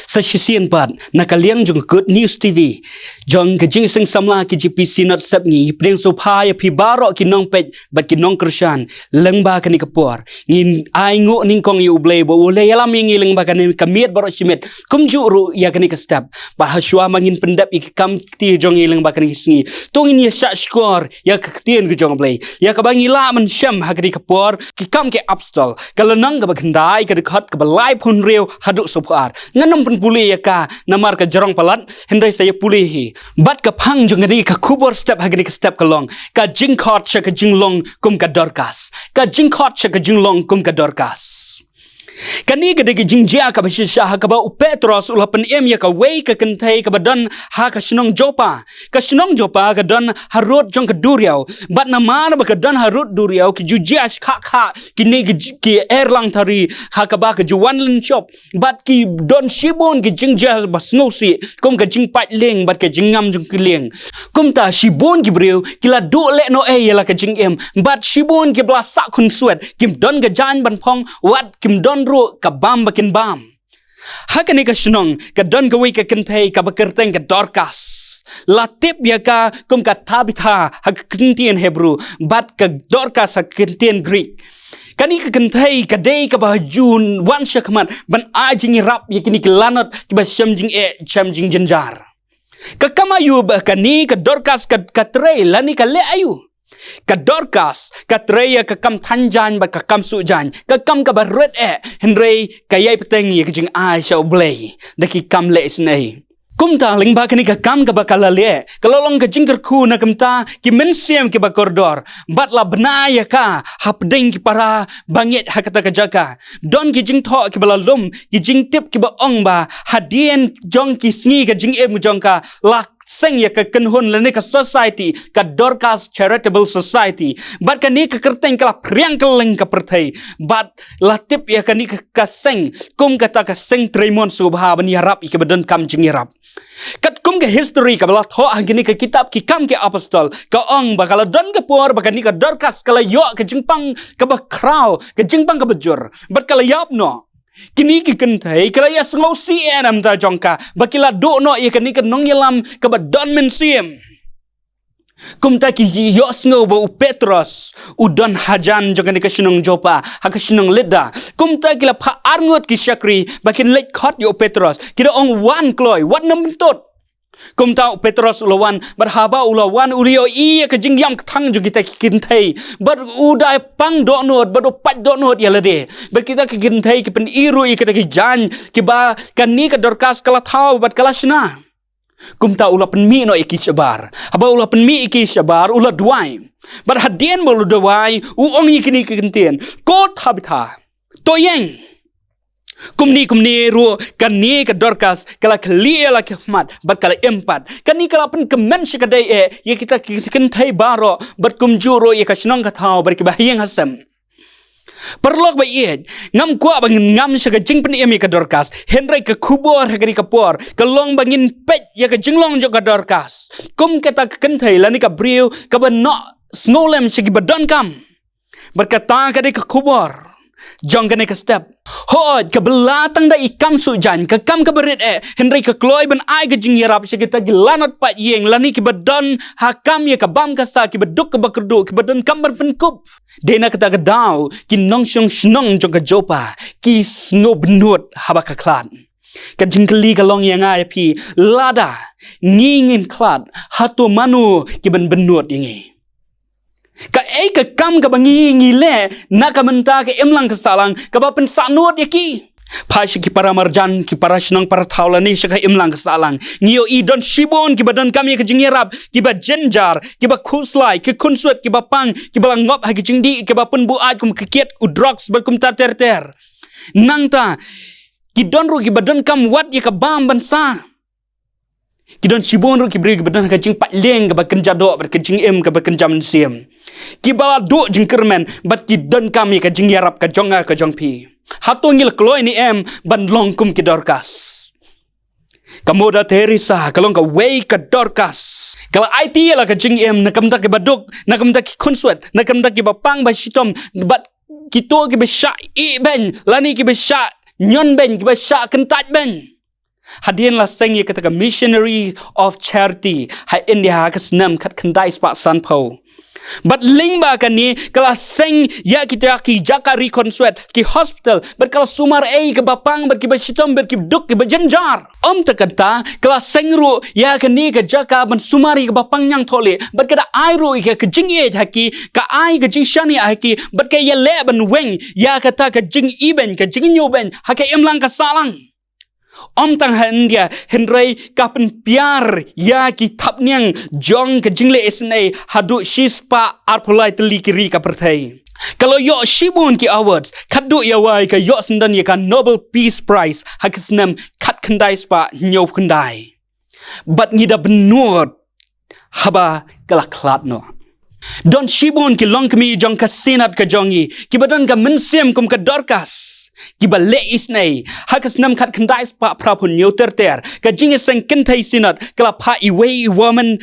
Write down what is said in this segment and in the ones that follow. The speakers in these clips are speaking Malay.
sa sisian pat nakaliang jong Good News TV jong kajing sing samla ki GPC not sap ngi pring so phaya phi baro ki nong pej bat ki nong krishan lengba kani kapor ngin ai ngo ning kong yu blay bo le yalam ngi lengba kani kamiet baro shimet kum juru ya kani ka step ba haswa mangin pendap ik kam ti jong ngi lengba kani sngi tongin ya sha skor ya ktien ki jong blay ya ka bangi la man sham ha kani kapor ki kam ke upstall kalanang ka bakandai ka khat ka balai phun reu hadu sopar nganam pen puli ya ka namar ka jarong palat hendai saya puli hi bat ka phang jong ni ka kubor step hagni ka step kalong ka jingkhot cha ka jinglong kum ka dorkas ka jingkhot cha ka jinglong kum ka dorkas kani ka de jingjia ka bashisha ha ka ba Petros ulapan ya ka wei ka kentai ka badan ha ka shnong jopa ka dan harut jong ka duriau bat namar ba ka dan harut duriau ki jujia kha ki ne ki erlang thari ha ka ba ka juwan lin chop bat ki don shibon ki jingjia bas ngosi kum ka jingpat leng bat ka jingam jong ki leng kum ta shibon ki breu ki la do le no la ka jingem bat shibon ki bla sak kun suet kim don ga jan ban phong wat kim don ru ka bam bakin bam hakani ka shnong ka don ka wi ka kentai ka bakerteng ka dorkas latip ya ka kum ka tabitha ha kentien hebrew bat ka dorkas ha kentien greek kani ka kentai ka dei ka bahjun wan shakmat ban ajing rap ya kini lanot ki ba shamjing jenjar ka kamayu ba kani ka dorkas ka tre lani ka le ayu ka dorkas ka treya ka kam thanjan ba ka kam sujan ka kam ka baret henrei ka yai peteng ye ka jing ai shau blay daki kam le snei kum ta ling ba kani ka kam ka ba kala le kalolong ka jing ku na kam ta ki mensiam ki ba koridor bat la bnaya ka hapding ki para banget hakata ka jaka don ki jing tho ki bala lum ki jing tip ki ba ong ba hadien jong ki sngi ka jing em jong ka lak seng ya ka kenhun lani ka society ka dorkas charitable society bat kani ka kerteng kala priang keleng ka perthai bat latip ya kani ka seng kum kata ka seng tremon subha bani harap ik badan kam jing harap kat kum ka history ka bala tho angini ka kitab ki kam ke apostol ka ong bakala don ka por bakani ka dorkas kala yo ka jingpang ka ba kraw ka jingpang ka bajur bat kala yap no kini ki kentai kala ya sngau si enam ta jongka bakila do no ye kani ka nong yalam ka ba don men siem kum ta ki yo sngau ba Petros udon hajan jongani ka shnong jopa ha ka shnong leda kum ta kila pha arngot ki shakri bakin lek khot yo Petros kida ong wan kloi wat nam tot kum ta Petros ulawan berhaba ulawan ulio iya ka jingyam thang ju kita kintai bar udai pang do not bar pat do not ya lade bar kita kintai ki pen iru kita ki jan ki ba kani ka dorkas kala thau bat kala shna kum ta ula pen mi no iki shabar haba ula pen mi iki shabar ula duai bar hadien bolu duai u ong ikini kintien ko thabitha to yeng kumni ru kani ka dorkas kala clear la kehmat bat kala empat kani kala pen kemen shikadai ye kita kentai baro bat kumjuro ye ka shnong ka thau bar ki bahyeng hasam perlok ba ye ngam kwa bangin ngam shaka jing pen emi ka dorkas henry ka kubor hagari ka por kalong bangin pet ye ka jinglong jo ka dorkas kum kata kentai lani ka briu ka ba no snolem shiki badon kam berkata ka de ka kubor jong kene ka step hod ka belatang da ikam sujan ka kam ka berit henry ka kloy ben ai ka jingyarap si kita gilanot pat yeng lani ki badon hakam ye ka bam ka sa ki beduk ka bakerdu ki badon kam ber penkup dena kata ka daw ki nong shong shnong jong ka jopa ki snob nut haba ka klan ka jingkeli ka long yang ai pi lada ngingin klat hatu manu ki ben benut yengi ka ka kam ka bangi ngile na ka menta ka emlang ka salang ka ba pen sanut yaki phashi ki para marjan ki para shnang para thaulani shaka emlang ka salang ngio I don shibon ki badan kam ye ka jingerap ki ba jenjar ki ba khuslai ki khunsut ki ba pang ki ba ngop ha ki jingdi ki ba pen bu aj kum kiet u drugs bar kum tar ter nangta ki don ru ki badan kam wat ye ka bam ban sa kidon shibon ru ki bri ki badan ka jing pat leng ka ba kenja do bar ka jing em ka ba kenja men siem ki bala do jing kermen bat ki don kami ka jing yarap ka jonga ka jong pi hatongil kloi ni em ban long kum ki dorkas kamoda Teresa kalong ka wei ka dorkas kala IT la ka jing em nakam ta ki baduk nakam ta ki konsuat nakam ta ki ba pang ba shitom bat kito ki ba sha I ben lani ki ba sha nyon ben ki ba sha kentat ben Hadian la sengi kata missionary of charity hai India kasnam kat kandai spa sanpo. But lingba kan ni kala seng ya kita ki jaka reconstruct ki hospital but kala sumar ke bapang ber ki basitom ber ki duk ki bajanjar takata kala seng ru ya kan ni ka jaka ban sumari ke bapang yang thole but kada ai ru ke jing e haki ka ai ke jing shani haki but ke ya le ban weng ya kata ka jing iben ka jing nyoben hake emlang ka salang tang India Henry kapan piar ya ki thap niang jong ke jingle SNA hadu shispa arpulai teli kiri ka perthai. Kalau yo shibun ki awards kadu ya wai ka yo sendan ya ka Nobel Peace Prize hakisnam kat kendai spa nyop kendai. But ngida benur haba kelaklat no. Don shibun ki long kami jong ka sinat ka jongi ki badan ka mensem kum ka Dorcas. Kiba le isnai hakas nam kat kandai spa prapun nyoter ter ka jinge seng kentai sinat kala pa iwe woman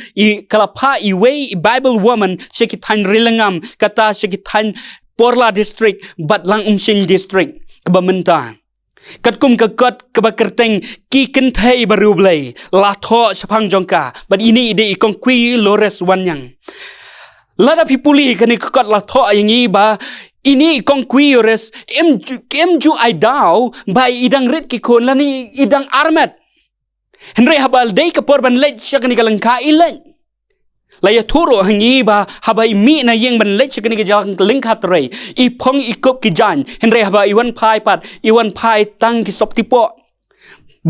kala pa iwe Bible woman sekitan rilengam kata sekitan Porla district bat lang umsing district kaba menta kat kum ka kat kaba kerteng ki kentai baru blai la tho sapang jongka bat ini ide ikong kui lores wanyang lada pipuli kani kat la tho yangi ba ini kong kuiores em ju ai dau bai idang rit ki kon lani idang armet henry habal dei ka por ban lech shakani kalang ka ilen la ya thuro hangi ba habai mi na yeng ban lech shakani ka jalang link hatre I phong I kop ki jan henry haba iwan pai pat iwan pai tang ki sop tipo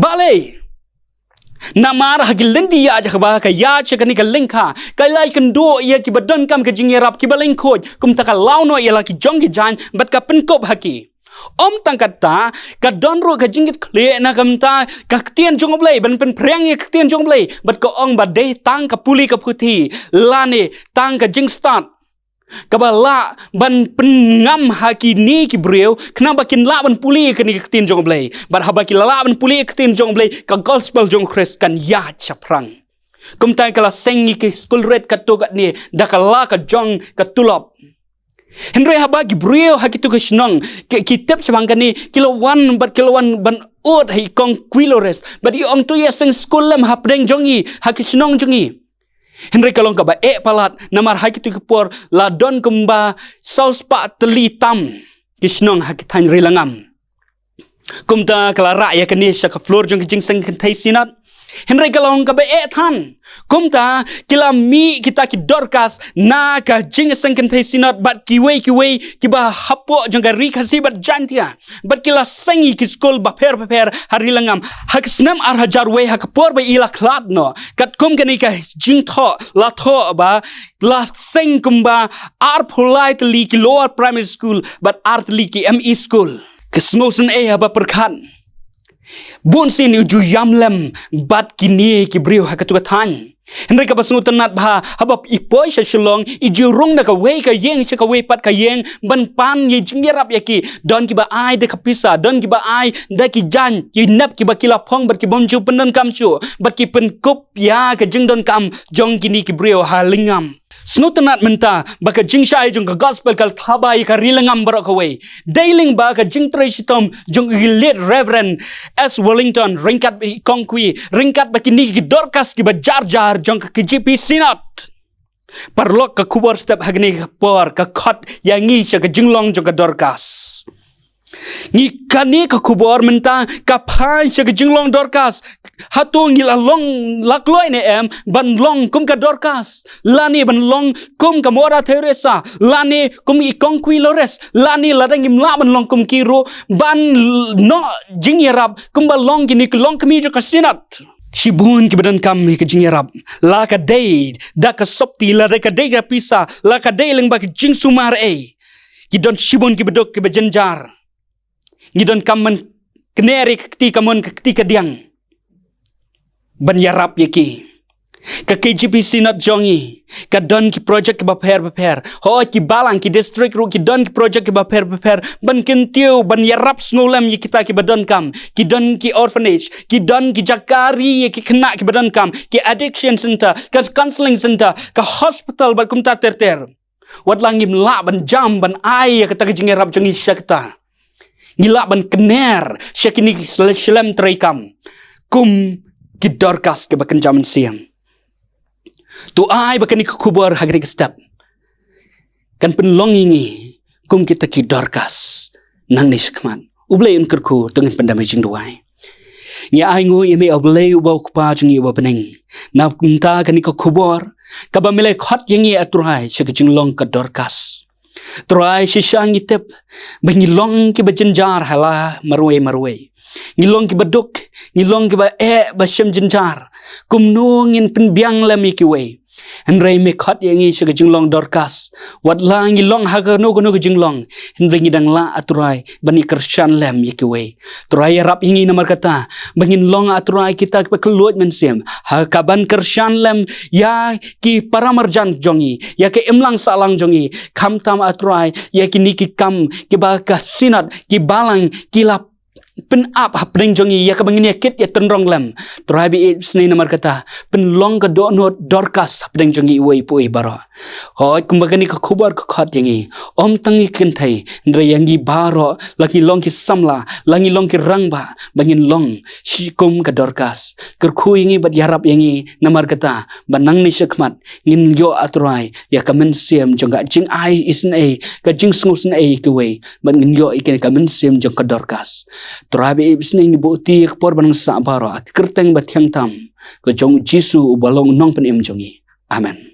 bale namar hagilin di ya jakba ka ya chakani ka lingka ka lai kendo ya ki badan kam ka jingerap ki baling khoj kum taka launo ya la ki jong ki jan bat ka penkop haki tangkata ka donro ka jingit kle na kamta ka tien jong blai ban pen preng ya tien jong blai bat ko ong ba de tang ka puli ka phuthi lane tang ka jing start kabala ban pengam haki ni ki breu kenapa kin la ban puli ke ni ketin jong blai bar haba ki la ban puli ketin jong blai ka gospel jong Christ kan ya chaprang kum tai kala sengi ke school red ka to kat ni da kala ka jong ka tulop henry haba ki breu haki tu ke snong ki tep sabang kan ni kilo 1 ban od hai kong quilores but I ong tu ya seng school lam hapdeng jongi haki snong jongi Henry kalong ka ba palat namar hakitu kepor la don kumba saus pa teli tam kisnong hakitan rilangam kumta kala ya kani ka floor jong jing seng kentai sinat Henry kalong ka ba than kumta kila mi kita ki Dorcas na ka jing seng kentai sinat bat kiwe kiba hapo jong ka ri khasi bat jantia bat kila sengi ki school ba per harilangam hakisnam ar hajar we hakpor ba ila klat no kat kum kani ka jing tho la tho ba la seng kumba ar politely ki lower primary school but artly ki ME school kesnosen ba perkan bun sin uju yamlem bat kini ki briu hakatu tan Henry ka basnu tanat ba habab ipoi sa shilong ijurung na ka we ka yeng sa ka we pat ka yeng ban pan ye jingerap yaki don ki ba ai de kapisa don ki ba ai da ki jan ki nap ki ba kila phong bat ki bomju penan kam chu bat ki pen kop ya ka jing don kam jong kini ki briu halingam Snutanat menta baka jing shai jong ka gospel kal thabai ka rilangam barok away. Dailing baka jing tresitom jong gilit Reverend S. Wellington ringkat kongkwi ringkat baki ni ki Dorcas ki bajar jong ka KGP Sinat. Parlok ka kubor step hagni ka por ka khot yangi siya ka jinglong jong ka Dorcas. Ni kani ka kubor menta ka pan siya ka jinglong Dorcas. Hatung ngila long lakloy ne ban long kum ka Dorcas lani ban long kum ka Mora Teresa lani kum I kongkwi lores lani ladang imla ban long kum kiro ban no jingyarab kum ba long gini long kami jo ka Sinat Shibun ki badan kam ke jingyarab la ka day da ka sopti la da ka day ka pisa la ka day leng ba ki jing sumar ki don shibun ki bedok ki bejenjar ki don kaman kneri kti kamon kti ka diang ban yarap yaki ka KGP Sinat jongi ka don ki project ba per ho ki balang ki district ru ki don ki project ba per ban kentiu ban yarap snulam yi kita ki badon kam ki don ki orphanage ki don ki jakari ki kena ki badon kam ki addiction center ka counseling center ka hospital ba kumta ter wat langim la ban jam ban ai ka ta jingerap jongi syakta ngila ban kener syakini shlem traikam kum ki Dorcas ke bakan jaman siam. Tu ai bakan ni kubur hagri ke step. Kan penlongingi kum kita ki Dorcas nang ni sekmat. Ublay unkerku dengan pendamai jing duai. Nya ai ngu yemi oblay ubau kupa jingi ubau pening. Na kumta kan ni kubur. Kaba milai khot yengi aturai syak jing long ke Dorcas. Turai sisang itep bangilong ki bajenjar hala marwe. Ngilong ki baduk, ngilong ki ba basyam jenjar. Kumno ngin penbiang lami ki we. Henry me khot yengi syak jing long Dorcas. Wat la ngilong haga no kono jing long. Henry ngidang la aturai bani Christian lem ki we. Turai rap yengi namar kata bangin long aturai kita ki keluat mensem. Ha kaban Christian lem ya ki paramarjan jongi, ya ki imlang salang jongi. Kam tam aturai ya ki niki kam ki ba kasinat ki balang ki lap pen ap hapring jongi ya kabangin yakit ya tenrong lem terabi sini namar kata pen long ka do no Dorcas hapring jongi wei pui bara hoi kumbagani ka khubar ka khat yangi om tangi kentai ndre yangi baro laki long ki samla langi long ki rangba bangin long shikum ka Dorcas kerku yangi bat yarap yangi namar kata banang ni syakmat ngin yo atrai ya kamen siam jonga jing ai isn ai ka jing sngusen ai ke wei ban ngin yo iken kamen siam jong ka Dorcas Terabi bisning bukti kepor banang sa baro kerteng bathyang tam ke jong Jisu balong nong penim jongi. Amen.